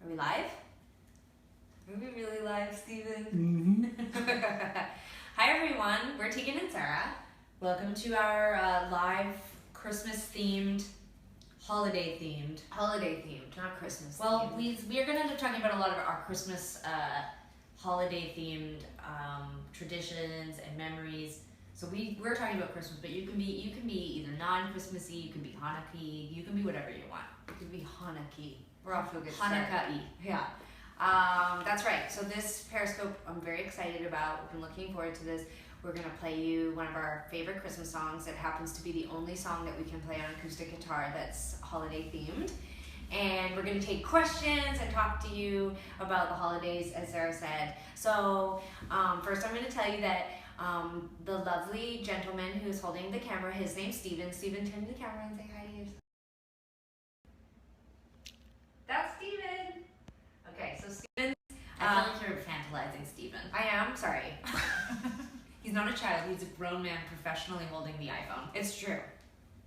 Are we live? Are we really live, Steven? Mm-hmm. Hi everyone, we're Tegan and Sara. Welcome to our live Christmas-themed, holiday-themed, not Christmas. Well, we are going to end up talking about a lot of our Christmas holiday-themed traditions and memories. So we're talking about Christmas, but you can be either non-Christmassy, you can be Hanukkah, you can be whatever you want. You can be Hanukkah. We're off to a good start. Hanukkah-y. Yeah. That's right. So this Periscope, I'm very excited about. We've been looking forward to this. We're going to play you one of our favorite Christmas songs. It happens to be the only song that we can play on acoustic guitar that's holiday themed. And we're going to take questions and talk to you about the holidays, as Sara said. So first I'm going to tell you that the lovely gentleman who's holding the camera, his name's Steven. Steven, turn to the camera and say hi to yours. That's Steven. Okay, so Steven. I feel like you're fantasizing Steven. I am, sorry. He's not a child, he's a grown man professionally holding the iPhone. It's true.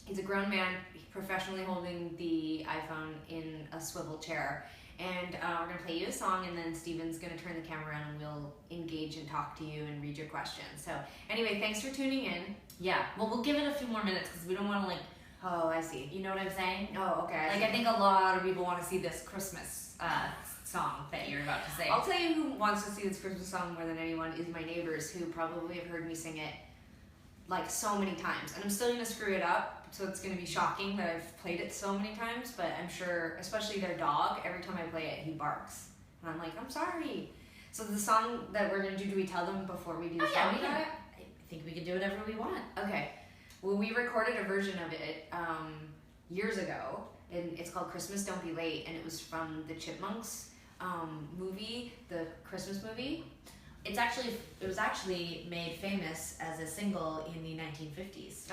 He's a grown man professionally holding the iPhone in a swivel chair. And we're going to play you a song, and then Steven's going to turn the camera around and we'll engage and talk to you and read your questions. So anyway, thanks for tuning in. Yeah, well, we'll give it a few more minutes because we don't want to like, oh, I see. You know what I'm saying? Oh, okay. Like, I think a lot of people want to see this Christmas song that you're about to sing. I'll tell you who wants to see this Christmas song more than anyone is my neighbors, who probably have heard me sing it like so many times. And I'm still going to screw it up, so it's going to be shocking that I've played it so many times, but I'm sure, especially their dog, every time I play it, he barks. And I'm like, I'm sorry. So the song that we're going to do we tell them before we do the song? Yeah, I think we can do whatever we want. Okay. Well, we recorded a version of it years ago, and it's called Christmas Don't Be Late, and it was from the Chipmunks movie, the Christmas movie. It was actually made famous as a single in the 1950s,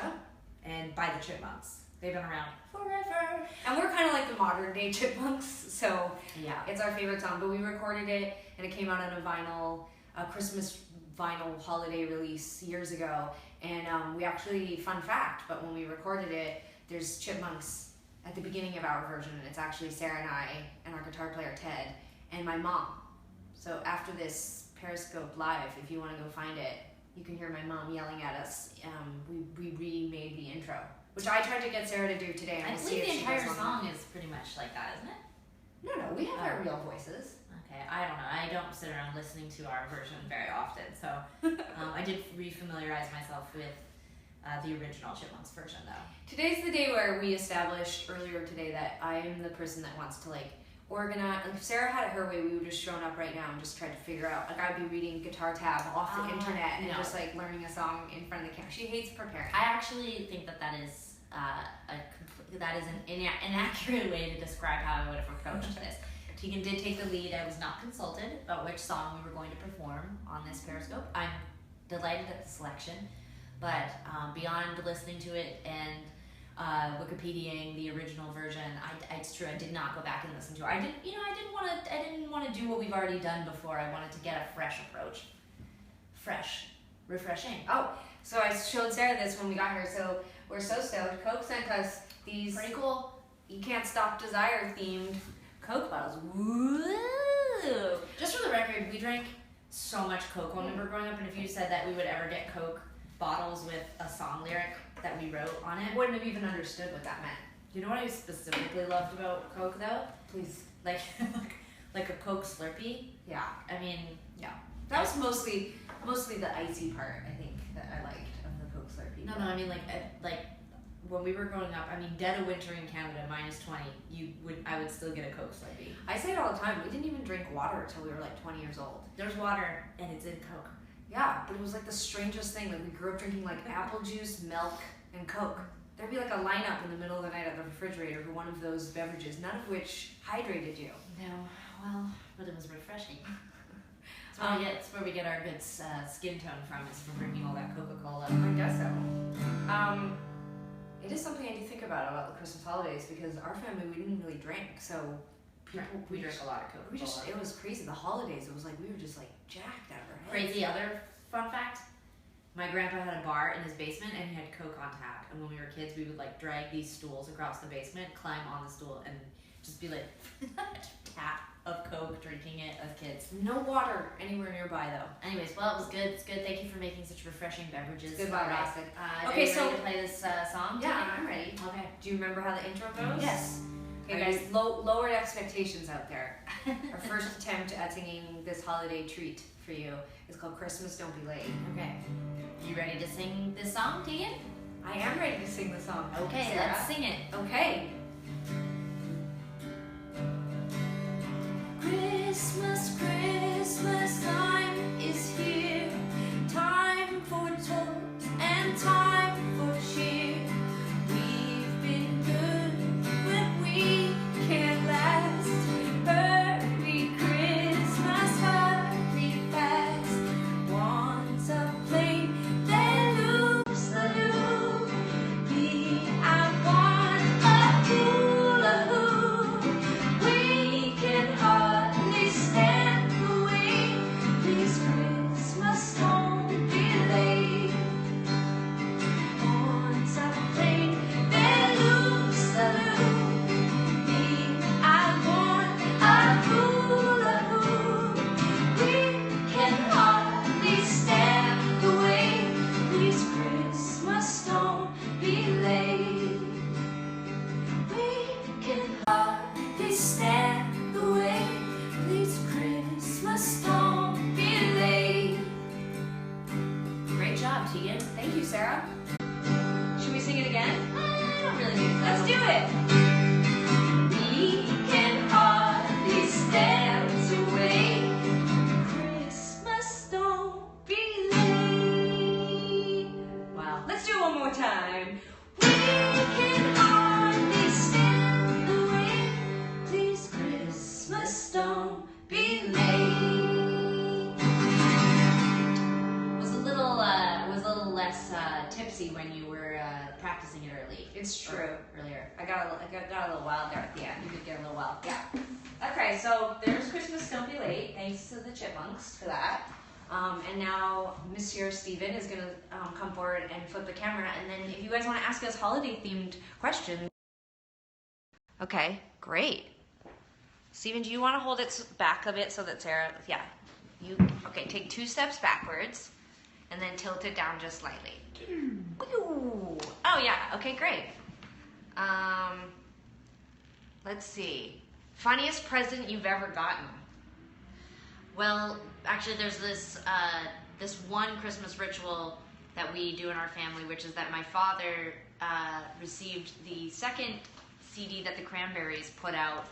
and by the Chipmunks. They've been around forever, and we're kind of like the modern day Chipmunks. So yeah, it's our favorite song. But we recorded it, and it came out on a Christmas vinyl holiday release years ago. And we actually, fun fact, but when we recorded it, there's chipmunks at the beginning of our version, and it's actually Sara and I and our guitar player Ted and my mom. So after this Periscope live, if you want to go find it, you can hear my mom yelling at us. We remade the intro, which I tried to get Sara to do today. I believe the entire song is pretty much like that, isn't it? No, we have our real voices. Okay, I don't know. I don't sit around listening to our version very often, so I did refamiliarize myself with the original Chipmunks version, though. Today's the day where we established earlier today that I am the person that wants to like organize. Like if Sara had it her way, we would have shown up right now and just tried to figure out. Like I'd be reading Guitar Tab off the internet and just like learning a song in front of the camera. She hates preparing. I actually think that is an inaccurate way to describe how I would have approached this. Tegan did take the lead. I was not consulted about which song we were going to perform on this Periscope. I'm delighted at the selection, but beyond listening to it and Wikipediaing the original version, it's true, I did not go back and listen to it. I didn't want to do what we've already done before. I wanted to get a fresh approach. Refreshing. Oh, so I showed Sara this when we got here, so we're so stoked. Coke sent us these pretty cool You Can't Stop Desire themed Coke bottles. Woo! Just for the record, we drank so much Coke when we were growing up, and if you said that we would ever get Coke bottles with a song lyric that we wrote on it, wouldn't have even understood what that meant. You know what I specifically loved about Coke, though? Please. Like a Coke Slurpee? Yeah. I mean, yeah. That was mostly the icy part, I think, that I liked of the Coke Slurpee. No, I mean, like when we were growing up, I mean, dead of winter in Canada, -20, I would still get a Coke Slurpee. I say it all the time. We didn't even drink water until we were like 20 years old. There's water, and it's in Coke. Yeah, but it was like the strangest thing. Like we grew up drinking like apple juice, milk, and Coke. There'd be like a lineup in the middle of the night at the refrigerator for one of those beverages, none of which hydrated you. No, well, but it was refreshing. That's where we get our good skin tone from, is from drinking all that Coca-Cola. I guess so. It is something I do think about the Christmas holidays, because our family, we didn't really drink, so we drank a lot of Coca-Cola. It was crazy. The holidays, it was like we were just like jacked out of our heads. Crazy other fun fact, My grandpa had a bar in his basement and he had Coke on tap. And when we were kids, we would like drag these stools across the basement, climb on the stool, and just be like tap of Coke, drinking it as kids. No water anywhere nearby though. Anyways, well, it was good. It's good. Thank you for making such refreshing beverages. Good vibe. Okay, so ready to play this song? Yeah, I'm ready. Okay. Do you remember how the intro goes? Yes. Okay, guys, lowered expectations out there. Our first attempt at singing this holiday treat for you is called Christmas Don't Be Late. Okay. You ready to sing this song, Tegan? I am ready to sing the song. Okay, Sarah. Let's sing it. Okay. Christmas, Christmas time is here. Time for toys and time for cheer. We've been good when we can't last. Hurry Christmas, hurry fast. Once a plane, then loops the loop. I want a hula hoop. We can hardly stand the wait. Please Christmas don't be late. Once a plane, then loops the loop. I want a hula hoop. We can hardly stand the wait. Please Christmas don't be late. We can hardly stand the wait. Please Christmas don't be late. Great job, Tegan. Thank you, Sarah. Should we sing it again? I don't really think so. Let's do it. We can hardly stand to wait. Christmas don't be late. Wow. Let's do it one more time. We can hardly stand the wait. Please Christmas don't be late. Was a little less tipsy when you were practicing it early. It's true. Earlier. I got a little wild there at the end. You did get a little wild. Yeah. Okay, so there's Christmas Don't Be Late. Thanks to the Chipmunks for that. And now Monsieur Steven is going to come forward and flip the camera. And then if you guys want to ask us holiday-themed questions. Okay, great. Steven, do you want to hold it back a bit so that Sarah, yeah. Okay, take 2 steps backwards and then tilt it down just slightly. Ooh. Oh yeah, okay, great. Let's see. Funniest present you've ever gotten? Well, actually there's this one Christmas ritual that we do in our family, which is that my father received the second CD that the Cranberries put out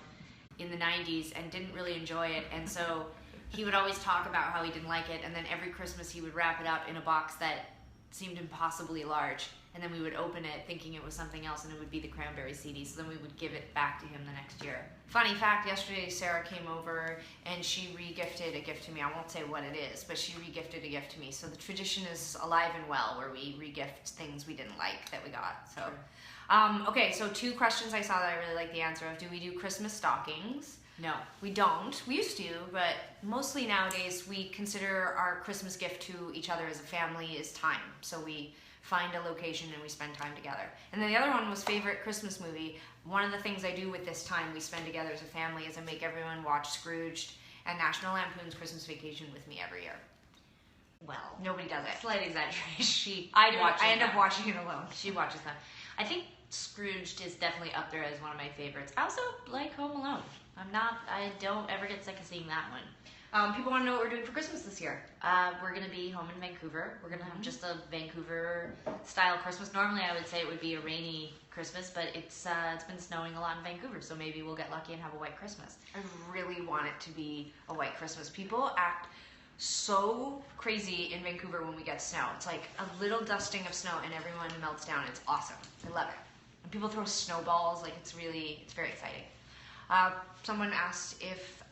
in the 90s and didn't really enjoy it, and so he would always talk about how he didn't like it, and then every Christmas he would wrap it up in a box that seemed impossibly large, and then we would open it thinking it was something else and it would be the Cranberry CD, so then we would give it back to him the next year. Funny fact, yesterday Sarah came over and she re-gifted a gift to me. I won't say what it is, but she re-gifted a gift to me, so the tradition is alive and well where we re-gift things we didn't like that we got. So, okay, so 2 questions I saw that I really like the answer of. Do we do Christmas stockings? No, we don't. We used to, but mostly nowadays we consider our Christmas gift to each other as a family is time. So we find a location and we spend time together. And then the other one was favorite Christmas movie. One of the things I do with this time we spend together as a family is I make everyone watch Scrooged and National Lampoon's Christmas Vacation with me every year. Well, nobody does it. Slight exaggeration. I end up watching it alone. She watches them. I think Scrooged is definitely up there as one of my favorites. I also like Home Alone. I don't ever get sick of seeing that one. People want to know what we're doing for Christmas this year. We're going to be home in Vancouver. We're going to have just a Vancouver-style Christmas. Normally I would say it would be a rainy Christmas, but it's been snowing a lot in Vancouver, so maybe we'll get lucky and have a white Christmas. I really want it to be a white Christmas. People act so crazy in Vancouver when we get snow. It's like a little dusting of snow and everyone melts down. It's awesome. I love it. And people throw snowballs. Like it's very exciting. Someone asked if,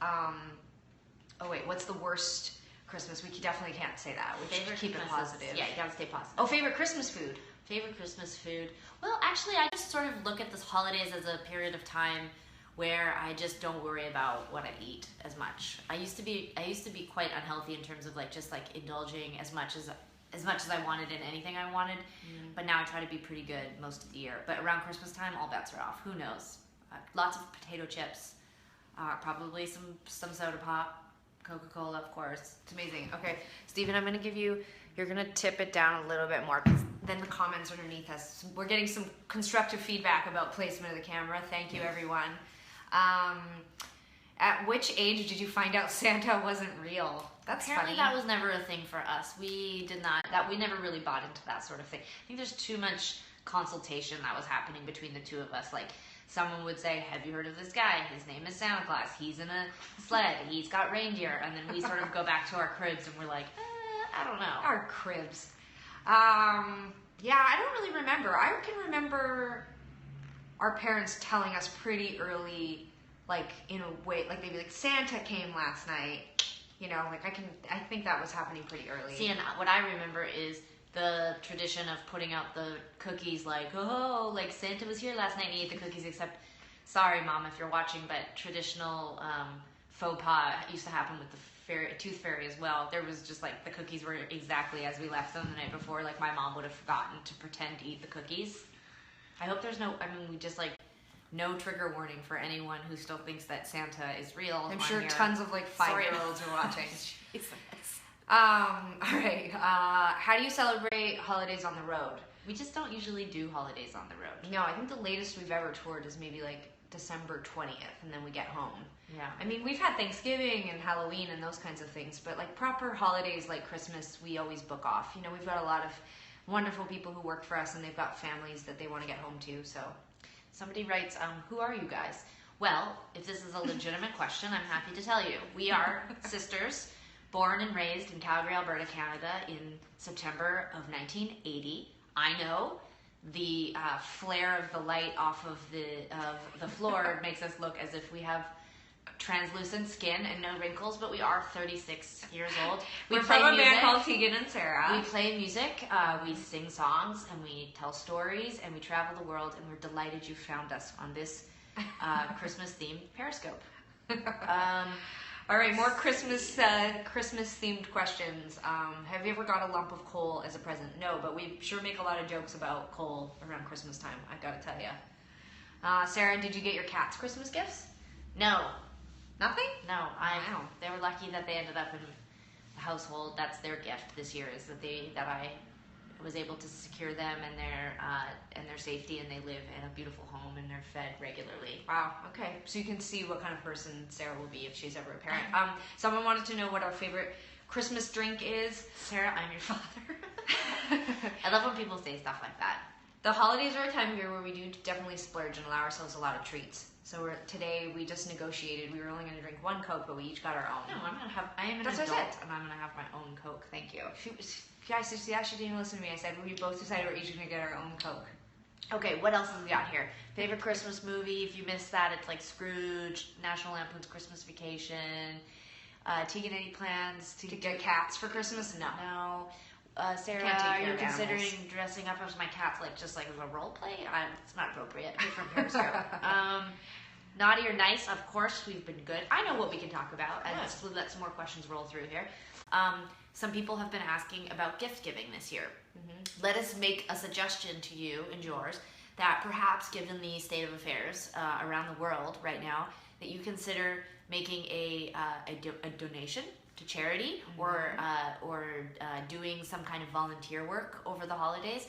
what's the worst Christmas? We definitely can't say that. We should keep it positive. Yeah, you gotta stay positive. Oh, favorite Christmas food? Favorite Christmas food? Well, actually, I just sort of look at the holidays as a period of time where I just don't worry about what I eat as much. I used to be quite unhealthy in terms of just indulging as much as as much as I wanted in anything I wanted. But now I try to be pretty good most of the year. But around Christmas time, all bets are off. Who knows? Lots of potato chips, probably some soda pop, Coca-Cola, of course. It's amazing. Okay, Stephen, I'm going to give you, you're going to tip it down a little bit more, because then the comments underneath us, we're getting some constructive feedback about placement of the camera. Thank you, everyone. At which age did you find out Santa wasn't real? That's Apparently funny. that was never a thing for us. We never really bought into that sort of thing. I think there's too much consultation that was happening between the two of us. Like, someone would say, have you heard of this guy? His name is Santa Claus. He's in a sled. He's got reindeer. And then we sort of go back to our cribs and we're like, I don't know. Our cribs. Yeah, I don't really remember. I can remember our parents telling us pretty early, like, in a way, like they'd be like, Santa came last night. You know, like I think that was happening pretty early. See, and what I remember is the tradition of putting out the cookies, like, oh, like Santa was here last night and he ate the cookies, except, sorry, Mom, if you're watching, but traditional faux pas used to happen with the tooth fairy as well. There was just like the cookies were exactly as we left them the night before. Like, my mom would have forgotten to pretend to eat the cookies. I hope there's we just like, no trigger warning for anyone who still thinks that Santa is real. I'm sure tons of like 5-year-olds are watching. All right. How do you celebrate holidays on the road? We just don't usually do holidays on the road. No, I think the latest we've ever toured is maybe like December 20th, and then we get home. Yeah. I mean, we've had Thanksgiving and Halloween and those kinds of things, but like proper holidays like Christmas, we always book off. You know, we've got a lot of wonderful people who work for us, and they've got families that they want to get home to, so... Somebody writes, who are you guys? Well, if this is a legitimate question, I'm happy to tell you. We are sisters, born and raised in Calgary, Alberta, Canada, in September of 1980. I know the flare of the light off of the floor makes us look as if we have translucent skin and no wrinkles, but we are 36 years old. We're from a band called Tegan and Sara. We play music, we sing songs, and we tell stories, and we travel the world, and we're delighted you found us on this Christmas-themed Periscope. All right, more Christmas-themed questions. Have you ever got a lump of coal as a present? No, but we sure make a lot of jokes about coal around Christmas time, I gotta tell you. Sarah, did you get your cats Christmas gifts? No. Nothing? No. Wow. They were lucky that they ended up in the household. That's their gift this year, is that I was able to secure them and their safety, and they live in a beautiful home and they're fed regularly. Wow. Okay. So you can see what kind of person Sarah will be if she's ever a parent. Someone wanted to know what our favorite Christmas drink is. Sarah, I'm your father. I love when people say stuff like that. The holidays are a time of year where we do definitely splurge and allow ourselves a lot of treats. So today we just negotiated. We were only going to drink one Coke, but we each got our own. No, I am an adult, and I'm going to have my own Coke. Thank you. Guys, she actually didn't even listen to me. I said we both decided we're each going to get our own Coke. Okay, what else have we got here? Favorite Christmas movie? If you missed that, it's like Scrooge, National Lampoon's Christmas Vacation. Tegan, any plans to get cats for Christmas? No. No. Sarah, are you considering dressing up as my cats, like just like as a role play? It's not appropriate. You're from Periscope. Naughty or nice? Of course, we've been good. I know what we can talk about. And let's let some more questions roll through here. Some people have been asking about gift giving this year. Mm-hmm. Let us make a suggestion to you and yours that perhaps, given the state of affairs around the world right now, that you consider making a donation to charity, mm-hmm. or doing some kind of volunteer work over the holidays.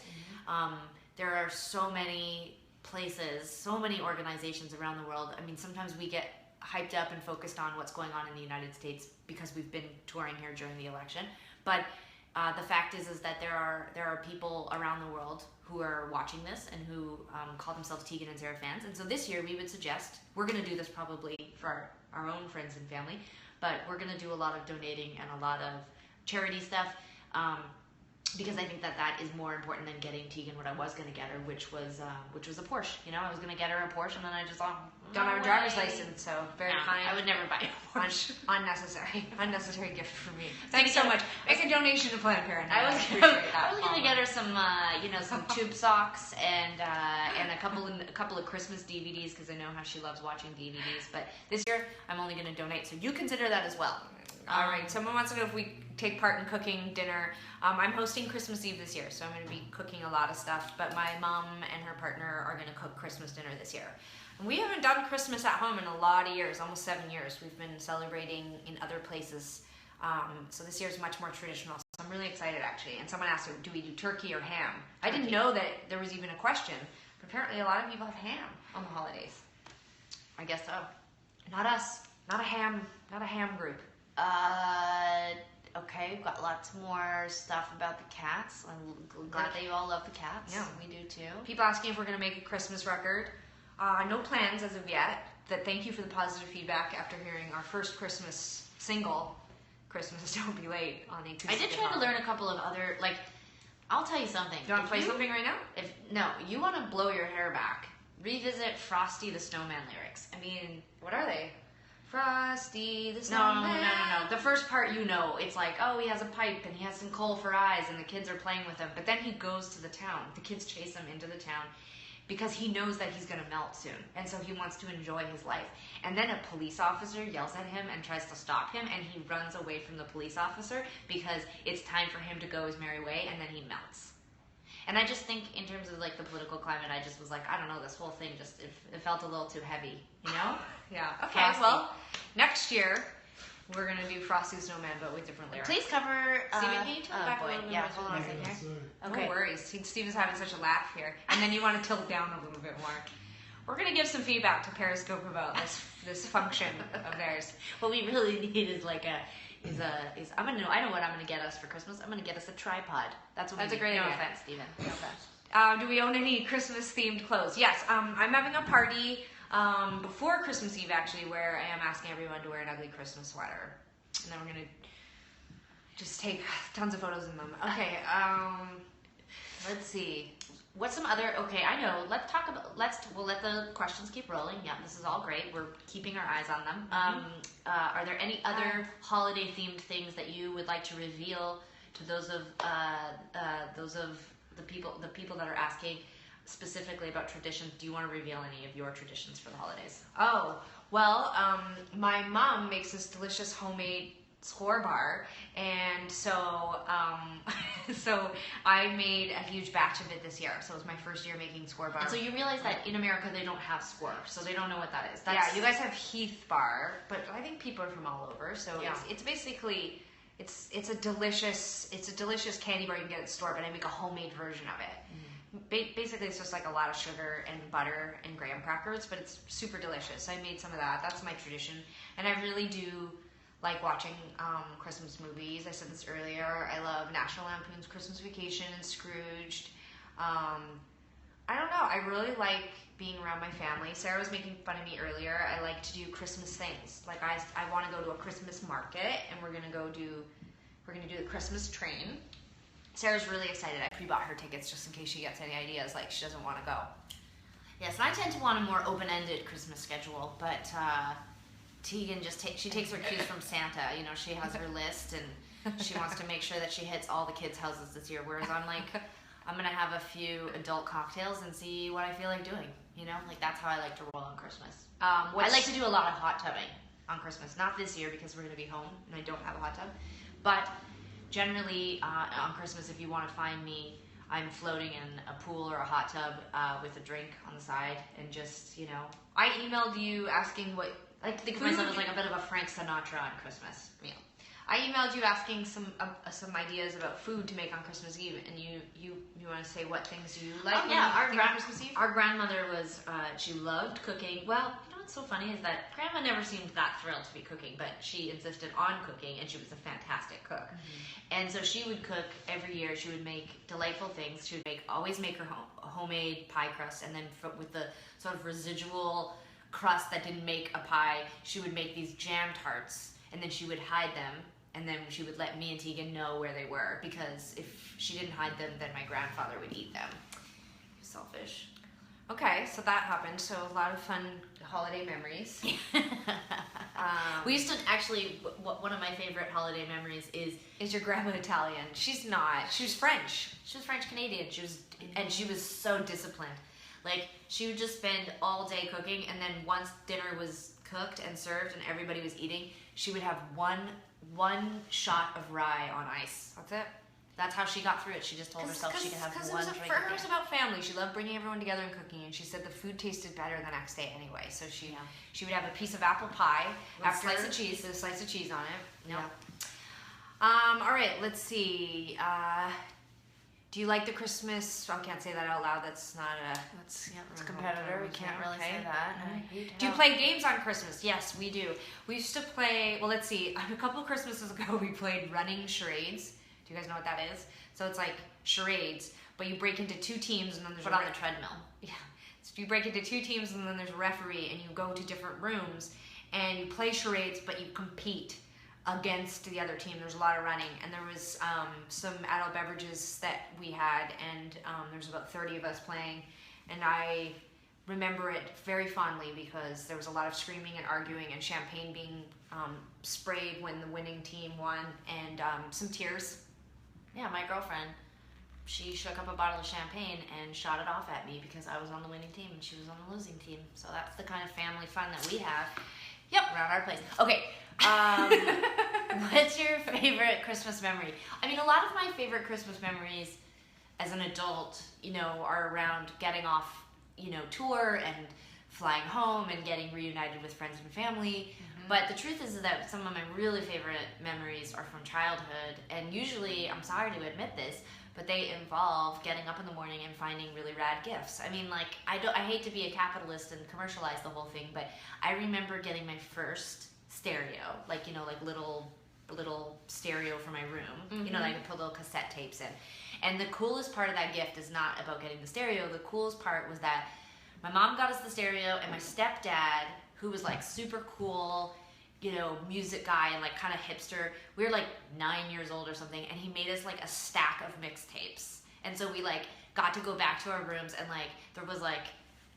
Mm-hmm. There are so many places, so many organizations around the world. I mean, sometimes we get hyped up and focused on what's going on in the United States because we've been touring here during the election. But the fact is that there are people around the world who are watching this and who call themselves Tegan and Sara fans. And so this year we would suggest, we're going to do this probably for our own friends and family, but we're going to do a lot of donating and a lot of charity stuff, because I think that is more important than getting Tegan what I was going to get her, which was a Porsche. You know, I was going to get her a Porsche, and then I just thought, Don't have a driver's license, so very kind. I would never buy one. Unnecessary gift for me. Thanks so much. Make a donation to Planned Parenthood. I was gonna get her some, some tube socks and a couple of Christmas DVDs because I know how she loves watching DVDs. But this year, I'm only gonna donate, so you consider that as well. All right. Someone wants to know if we take part in cooking dinner. I'm hosting Christmas Eve this year, so I'm going to be cooking a lot of stuff. But my mom and her partner are going to cook Christmas dinner this year. And we haven't done Christmas at home in a lot of years, almost 7 years. We've been celebrating in other places. So this year is much more traditional. So I'm really excited, actually. And someone asked, do we do turkey or ham? I didn't know that there was even a question. But apparently a lot of people have ham on the holidays. I guess so. Not us. Not a ham group. Okay, we've got lots more stuff about the cats. I'm glad that you all love the cats. Yeah. We do too. People asking if we're going to make a Christmas record. No plans as of yet. Thank you for the positive feedback after hearing our first Christmas single, Christmas Don't Be Late, on acoustic. I did try to learn a couple of other, I'll tell you something. Do you want to play something right now? No, you want to blow your hair back, revisit Frosty the Snowman lyrics. I mean, what are they? Frosty the Snowman. No. The first part, it's like, oh, he has a pipe and he has some coal for eyes and the kids are playing with him. But then he goes to the town. The kids chase him into the town because he knows that he's going to melt soon. And so he wants to enjoy his life. And then a police officer yells at him and tries to stop him, and he runs away from the police officer because it's time for him to go his merry way, and then he melts. And I just think in terms of the political climate, I just was like, I don't know, this whole thing just, it felt a little too heavy, Yeah. Okay, Frosty. well, next year, we're going to do Frosty the Snowman, but with different lyrics. Please cover... Steven, can you turn it back a little bit? Yeah, hold on a second here. Okay. No worries. Steven's having such a laugh here. And then you want to tilt down a little bit more. We're going to give some feedback to Periscope about this function of theirs. What we really need is I know what I'm gonna get us for Christmas. I'm gonna get us a tripod. That's a great idea. No offense, Steven. No offense. Do we own any Christmas themed clothes? Yes. I'm having a party before Christmas Eve actually, where I am asking everyone to wear an ugly Christmas sweater, and then we're gonna just take tons of photos in them. Okay. Let's see. What's some other? Okay, I know. We'll let the questions keep rolling. Yeah, this is all great. We're keeping our eyes on them. Are there any other holiday themed things that you would like to reveal to those of the people that are asking specifically about traditions? Do you want to reveal any of your traditions for the holidays? Oh, well, my mom makes this delicious homemade score bar, and so so I made a huge batch of it this year. So it was my first year making score bar. And so you realize that in America they don't have score, so they don't know what that is. Yeah, you guys have Heath bar, but I think people are from all over. So yeah. It's basically it's a delicious candy bar you can get at the store, but I make a homemade version of it. Mm-hmm. Basically, it's just like a lot of sugar and butter and graham crackers, but it's super delicious. I made some of that. That's my tradition, and I really do like watching Christmas movies. I said this earlier. I love National Lampoon's Christmas Vacation and Scrooged. I don't know. I really like being around my family. Sarah was making fun of me earlier. I like to do Christmas things. Like I want to go to a Christmas market, and we're gonna do the Christmas train. Sarah's really excited. I pre-bought her tickets just in case she gets any ideas. Like she doesn't want to go. Yes, and I tend to want a more open-ended Christmas schedule, but Tegan she takes her cues from Santa. She has her list and she wants to make sure that she hits all the kids' houses this year. Whereas I'm like, I'm gonna have a few adult cocktails and see what I feel like doing. That's how I like to roll on Christmas. I like to do a lot of hot tubbing on Christmas. Not this year because we're gonna be home and I don't have a hot tub. But generally on Christmas, if you want to find me, I'm floating in a pool or a hot tub with a drink on the side and just I emailed you asking what. I like to think of myself as like a bit of a Frank Sinatra on Christmas meal. I emailed you asking some ideas about food to make on Christmas Eve, and you want to say what things you like? Oh yeah, Christmas Eve. Our grandmother was she loved cooking. Well, what's so funny is that Grandma never seemed that thrilled to be cooking, but she insisted on cooking, and she was a fantastic cook. Mm-hmm. And so she would cook every year. She would make delightful things. She would always make her homemade pie crust, and then with the sort of residual crust that didn't make a pie, she would make these jam tarts, and then she would hide them, and then she would let me and Tegan know where they were, because if she didn't hide them, then my grandfather would eat them. Selfish. Okay, so that happened. So a lot of fun holiday memories. We used to actually. One of my favorite holiday memories is your grandma Italian? She's not. She was French. She was French Canadian. She was so disciplined. Like she would just spend all day cooking, and then once dinner was cooked and served and everybody was eating, she would have one shot of rye on ice. That's it. That's how she got through it. She just told herself she could have one drink. For her, it was about family. She loved bringing everyone together and cooking, and she said the food tasted better the next day anyway. So she would have a piece of apple pie with a slice of cheese. With a slice of cheese on it. Yeah. All right, let's see. Do you like the Christmas? I can't say that out loud. That's not a. That's a competitor. We can't really say that. Do you play games on Christmas? Yes, we do. We used to play. Well, let's see. A couple of Christmases ago, we played running charades. Do you guys know what that is? So it's like charades, but you break into two teams, and then there's on the treadmill. Yeah. So you break into two teams, and then there's a referee, and you go to different rooms, and you play charades, but you compete against the other team. There's a lot of running, and there was some adult beverages that we had, and there's about 30 of us playing, and I remember it very fondly because there was a lot of screaming and arguing and champagne being sprayed when the winning team won, and some tears. Yeah, my girlfriend, she shook up a bottle of champagne and shot it off at me because I was on the winning team and she was on the losing team. So that's the kind of family fun that we have. Yep, around our place. Okay, what's your favorite Christmas memory? I mean, a lot of my favorite Christmas memories as an adult, are around getting off, tour and flying home and getting reunited with friends and family. But the truth is that some of my really favorite memories are from childhood, and usually, I'm sorry to admit this, but they involve getting up in the morning and finding really rad gifts. I mean, like, I hate to be a capitalist and commercialize the whole thing, but I remember getting my first stereo, like little stereo for my room, that I could put little cassette tapes in. And the coolest part of that gift is not about getting the stereo. The coolest part was that my mom got us the stereo, and my stepdad, who was like super cool, music guy and like kind of hipster. We were like 9 years old or something, and he made us like a stack of mixtapes. And so we like got to go back to our rooms, and like there was like,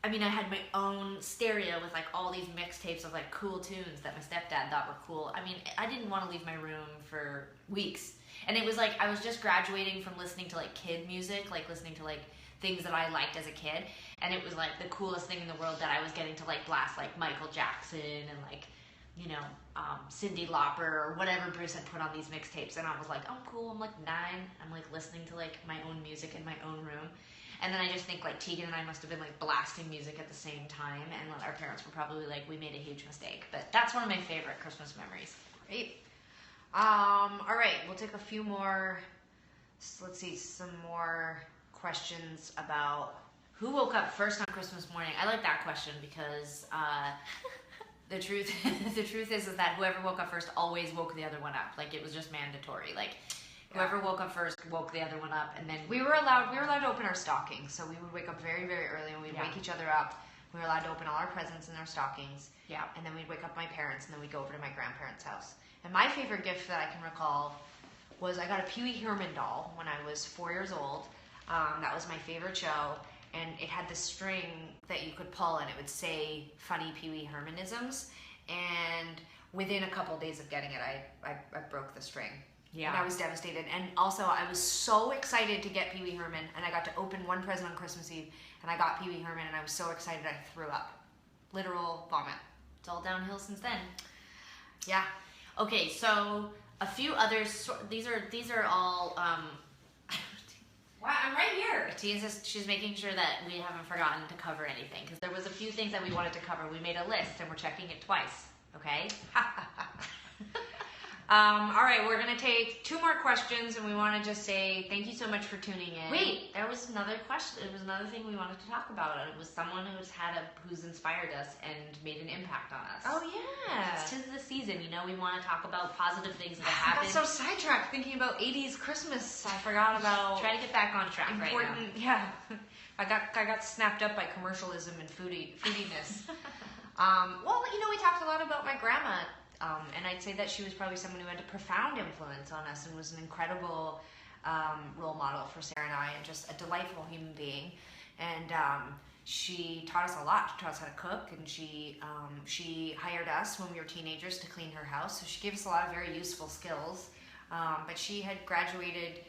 I had my own stereo with like all these mixtapes of like cool tunes that my stepdad thought were cool. I didn't want to leave my room for weeks. And it was like I was just graduating from listening to like kid music, like listening to like things that I liked as a kid, and it was like the coolest thing in the world that I was getting to like blast like Michael Jackson and like Cyndi Lauper or whatever Bruce had put on these mixtapes, and I was like, oh cool, I'm like 9, I'm like listening to like my own music in my own room. And then I just think like Tegan and I must have been like blasting music at the same time, and our parents were probably like, we made a huge mistake. But that's one of my favorite Christmas memories. Great. All right, we'll take a few more, let's see, some more questions about who woke up first on Christmas morning. I like that question because the truth is that whoever woke up first always woke the other one up. Like it was just mandatory. Like whoever woke up first woke the other one up, and then we were allowed to open our stockings. So we would wake up very, very early, and we'd wake each other up. We were allowed to open all our presents in our stockings. Yeah. And then we'd wake up my parents, and then we'd go over to my grandparents' house. And my favorite gift that I can recall was I got a Pee Wee Herman doll when I was 4 years old. That was my favorite show, and it had this string that you could pull, and it would say funny Pee Wee Hermanisms. And within a couple of days of getting it, I broke the string. Yeah. And I was devastated. And also, I was so excited to get Pee Wee Herman, and I got to open one present on Christmas Eve, and I got Pee Wee Herman, and I was so excited I threw up. Literal vomit. It's all downhill since then. Yeah. Okay, so a few others. These are all. Wow, I'm right here. She's making sure that we haven't forgotten to cover anything, because there was a few things that we wanted to cover. We made a list, and we're checking it twice. Okay. All right, we're going to take 2 more questions, and we want to just say thank you so much for tuning in. Wait, there was another question. It was another thing we wanted to talk about. It was someone who's inspired us and made an impact on us. Oh, yeah. It's 'tis the season, we want to talk about positive things that happened. I got so sidetracked thinking about 80s Christmas. I forgot about... Try to get back on track right now. Yeah. I got snapped up by commercialism and foodiness. Well, we talked a lot about my grandma. And I'd say that she was probably someone who had a profound influence on us and was an incredible role model for Sarah and I, and just a delightful human being. And she taught us a lot. She taught us how to cook, and she hired us when we were teenagers to clean her house. So she gave us a lot of very useful skills. But she had graduated,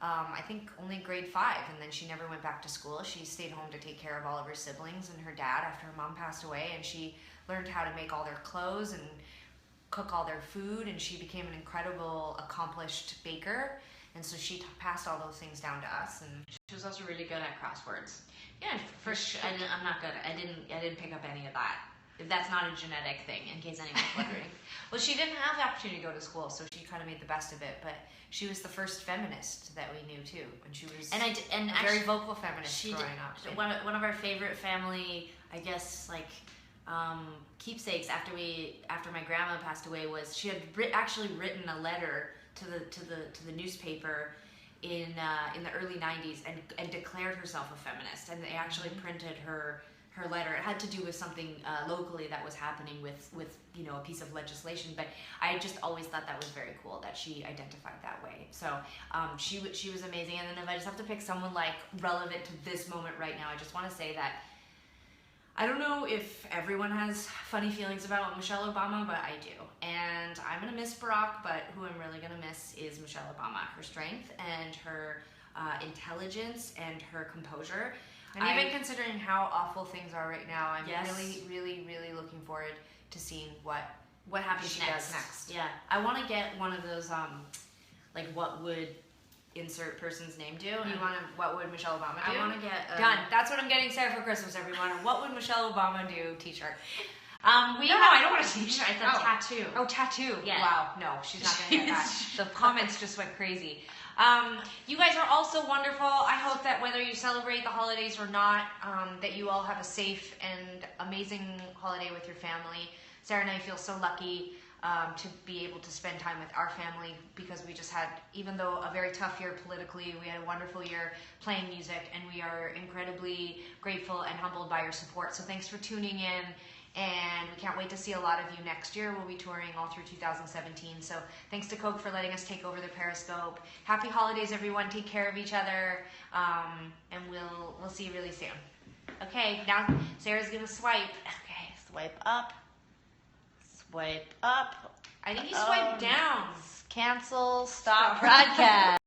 I think, only grade 5, and then she never went back to school. She stayed home to take care of all of her siblings and her dad after her mom passed away, and she learned how to make all their clothes and cook all their food, and she became an incredible, accomplished baker. And so she passed all those things down to us, and she was also really good at crosswords. Yeah, for sure. I'm not good. I didn't pick up any of that. If that's not a genetic thing, in case anyone's wondering. Well, she didn't have the opportunity to go to school, so she kind of made the best of it. But she was the first feminist that we knew too, and she was a very vocal feminist growing up. One of our favorite family, I guess, like keepsakes after my grandma passed away was she had actually written a letter to the newspaper in the early 90s and declared herself a feminist, and they actually printed her letter. It had to do with something locally that was happening with a piece of legislation, but I just always thought that was very cool that she identified that way. So she was amazing. And then if I just have to pick someone like relevant to this moment right now, I just want to say that I don't know if everyone has funny feelings about Michelle Obama, but I do. And I'm going to miss Barack, but who I'm really going to miss is Michelle Obama. Her strength and her intelligence and her composure. And even considering how awful things are right now, I'm really, really, really looking forward to seeing what happens next. Yeah. I want to get one of those, like, what would insert person's name do? What would Michelle Obama do? I want to get... Done. That's what I'm getting Sarah for Christmas, everyone. What would Michelle Obama do t-shirt. I don't want a t-shirt. I said tattoo. Oh, tattoo. Yeah. Wow. No, she's not going to get that. The comments just went crazy. You guys are also wonderful. I hope that whether you celebrate the holidays or not, that you all have a safe and amazing holiday with your family. Sarah and I feel so lucky to be able to spend time with our family because we just had, even though a very tough year politically, we had a wonderful year playing music, and we are incredibly grateful and humbled by your support. So thanks for tuning in. And we can't wait to see a lot of you next year. We'll be touring all through 2017. So thanks to Coke for letting us take over the Periscope. Happy holidays, everyone. Take care of each other. And we'll see you really soon. Okay, now Sarah's going to swipe. Okay, swipe up. Swipe up. I think you swipe down. Cancel. Stop broadcast.